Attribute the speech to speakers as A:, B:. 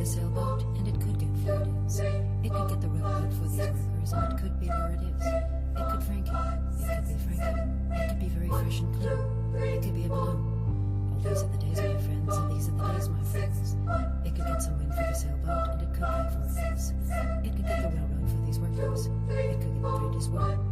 A: the sailboat, and it could get where it is. It could get the railroad for these workers, and it could be where it is. It could Frankie. It could be Frankie. It could be very fresh and clean. It could be a balloon. Well, these are the days, my friends, and these are the days, my friends. It could get some wind for the sailboat, and it could get where it is. It could get the railroad for these workers. It could get the bridge as well.